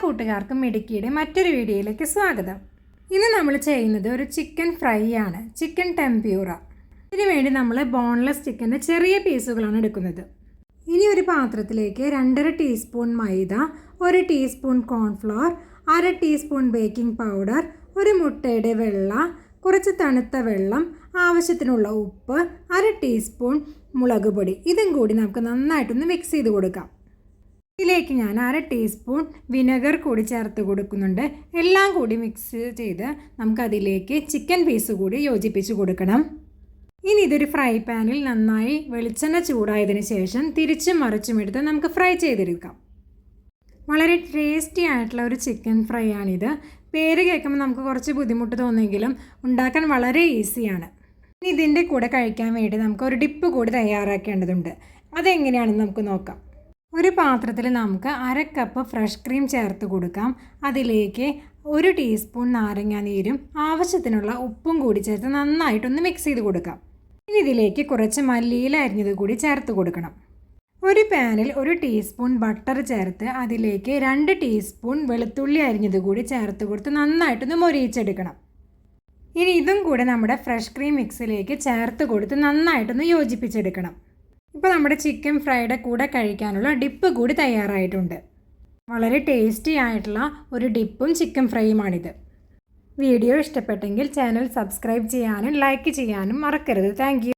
കൂട്ടുകാർക്കും മിടുക്കിയുടെ മറ്റൊരു വീഡിയോയിലേക്ക് സ്വാഗതം. ഇന്ന് നമ്മൾ ചെയ്യുന്നത് ഒരു ചിക്കൻ ഫ്രൈ ആണ്, ചിക്കൻ ടെമ്പൂറ. ഇതിനു വേണ്ടി നമ്മൾ ബോൺലെസ് ചിക്കൻ്റെ ചെറിയ പീസുകളാണ് എടുക്കുന്നത്. ഇനി ഒരു പാത്രത്തിലേക്ക് 2.5 ടീസ്പൂൺ മൈദ, 1 teaspoon cornflour, 1/2 teaspoon baking powder, ഒരു മുട്ടയുടെ വെള്ള, കുറച്ച് തണുത്ത വെള്ളം, ആവശ്യത്തിനുള്ള ഉപ്പ്, 1/2 ടീസ്പൂൺ മുളക് പൊടി, ഇതും കൂടി നമുക്ക് നന്നായിട്ടൊന്ന് മിക്സ് ചെയ്ത് കൊടുക്കാം. ഇതിലേക്ക് ഞാൻ 1/2 ടീസ്പൂൺ വിനെഗർ കൂടി ചേർത്ത് കൊടുക്കുന്നുണ്ട്. എല്ലാം കൂടി മിക്സ് ചെയ്ത് നമുക്കതിലേക്ക് ചിക്കൻ പീസ് കൂടി യോജിപ്പിച്ച് കൊടുക്കണം. ഇനി ഇതൊരു ഫ്രൈ പാനിൽ നന്നായി വെളിച്ചെണ്ണ ചൂടായതിന് ശേഷം തിരിച്ചും മറിച്ചും എടുത്ത് നമുക്ക് ഫ്രൈ ചെയ്തെടുക്കാം. വളരെ ടേസ്റ്റി ആയിട്ടുള്ള ഒരു ചിക്കൻ ഫ്രൈ ആണിത്. പേര് കേൾക്കുമ്പോൾ നമുക്ക് കുറച്ച് ബുദ്ധിമുട്ട് തോന്നുമെങ്കിലും ഉണ്ടാക്കാൻ വളരെ ഈസിയാണ്. ഇനി ഇതിൻ്റെ കൂടെ കഴിക്കാൻ വേണ്ടി നമുക്ക് ഒരു ഡിപ്പ് കൂടി തയ്യാറാക്കേണ്ടതുണ്ട്. അതെങ്ങനെയാണെന്ന് നമുക്ക് നോക്കാം. ഒരു പാത്രത്തിൽ നമുക്ക് 1/2 കപ്പ് ഫ്രഷ് ക്രീം ചേർത്ത് കൊടുക്കാം. അതിലേക്ക് 1 ടീസ്പൂൺ നാരങ്ങ നീരും ആവശ്യത്തിനുള്ള ഉപ്പും കൂടി ചേർത്ത് നന്നായിട്ടൊന്ന് മിക്സ് ചെയ്ത് കൊടുക്കാം. ഇനി ഇതിലേക്ക് കുറച്ച് മല്ലിയില അരിഞ്ഞത് കൂടി ചേർത്ത് കൊടുക്കണം. ഒരു പാനിൽ 1 ടീസ്പൂൺ ബട്ടർ ചേർത്ത് അതിലേക്ക് 2 ടീസ്പൂൺ വെളുത്തുള്ളി അരിഞ്ഞത് കൂടി ചേർത്ത് കൊടുത്ത് നന്നായിട്ടൊന്ന് മൊരിയിച്ചെടുക്കണം. ഇനി ഇതും കൂടെ നമ്മുടെ ഫ്രഷ് ക്രീം മിക്സിലേക്ക് ചേർത്ത് കൊടുത്ത് നന്നായിട്ടൊന്ന് യോജിപ്പിച്ചെടുക്കണം. ഇപ്പോൾ നമ്മുടെ ചിക്കൻ ഫ്രൈയുടെ കൂടെ കഴിക്കാനുള്ള ഡിപ്പ് കൂടി തയ്യാറായിട്ടുണ്ട്. വളരെ ടേസ്റ്റി ആയിട്ടുള്ള ഒരു ഡിപ്പും ചിക്കൻ ഫ്രൈയുമാണിത്. വീഡിയോ ഇഷ്ടപ്പെട്ടെങ്കിൽ ചാനൽ സബ്സ്ക്രൈബ് ചെയ്യാനും ലൈക്ക് ചെയ്യാനും മറക്കരുത്. Thank you.